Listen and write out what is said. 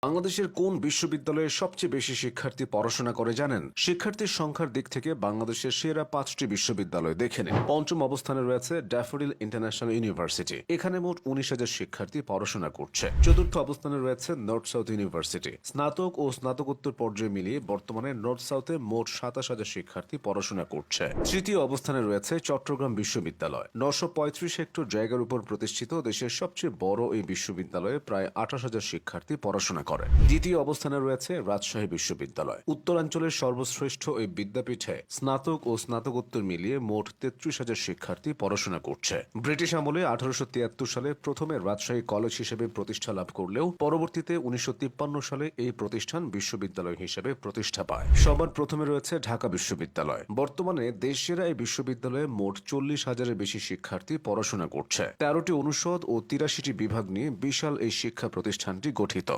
বাংলাদেশের কোন বিশ্ববিদ্যালয়ে সবচেয়ে বেশি শিক্ষার্থী পড়াশোনা করে জানেন? শিক্ষার্থীর সংখ্যার দিক থেকে বাংলাদেশের সেরা 5টি বিশ্ববিদ্যালয় দেখে নিন। পঞ্চম অবস্থানে রয়েছে ড্যাফোডিল ইন্টারন্যাশনাল ইউনিভার্সিটি, এখানে মোট 19,000 শিক্ষার্থী পড়াশোনা করছে। চতুর্থ অবস্থানে রয়েছে নর্থ সাউথ ইউনিভার্সিটি, স্নাতক ও স্নাতকোত্তর পর্যায়ে মিলিয়ে বর্তমানে নর্থ সাউথে মোট 27,000 শিক্ষার্থী পড়াশোনা করছে। তৃতীয় অবস্থানে রয়েছে চট্টগ্রাম বিশ্ববিদ্যালয়, 935 হেক্টর জায়গার উপর প্রতিষ্ঠিত দেশের সবচেয়ে বড় এই বিশ্ববিদ্যালয়ে প্রায় 28,000 শিক্ষার্থী পড়াশোনা করে। দ্বিতীয় অবস্থানে রয়েছে রাজশাহী বিশ্ববিদ্যালয়, উত্তরাঞ্চলের সর্বশ্রেষ্ঠ এই বিদ্যাপীঠে স্নাতক ও স্নাতকোত্তর মিলিয়ে মোট 33,000 শিক্ষার্থী পড়াশোনা করছে। ব্রিটিশ আমলে 1873 সালে প্রথমে রাজশাহী কলেজ হিসেবে প্রতিষ্ঠা লাভ করলেও পরবর্তীতে 1953 সালে এই প্রতিষ্ঠান বিশ্ববিদ্যালয় হিসেবে প্রতিষ্ঠা পায়। সবার প্রথমে রয়েছে ঢাকা বিশ্ববিদ্যালয়, বর্তমানে দেশসেরা এই বিশ্ববিদ্যালয়ে মোট 40,000-এর বেশি শিক্ষার্থী পড়াশোনা করছে। 13টি অনুষদ ও 83টি বিভাগ নিয়ে বিশাল এই শিক্ষা প্রতিষ্ঠানটি গঠিত।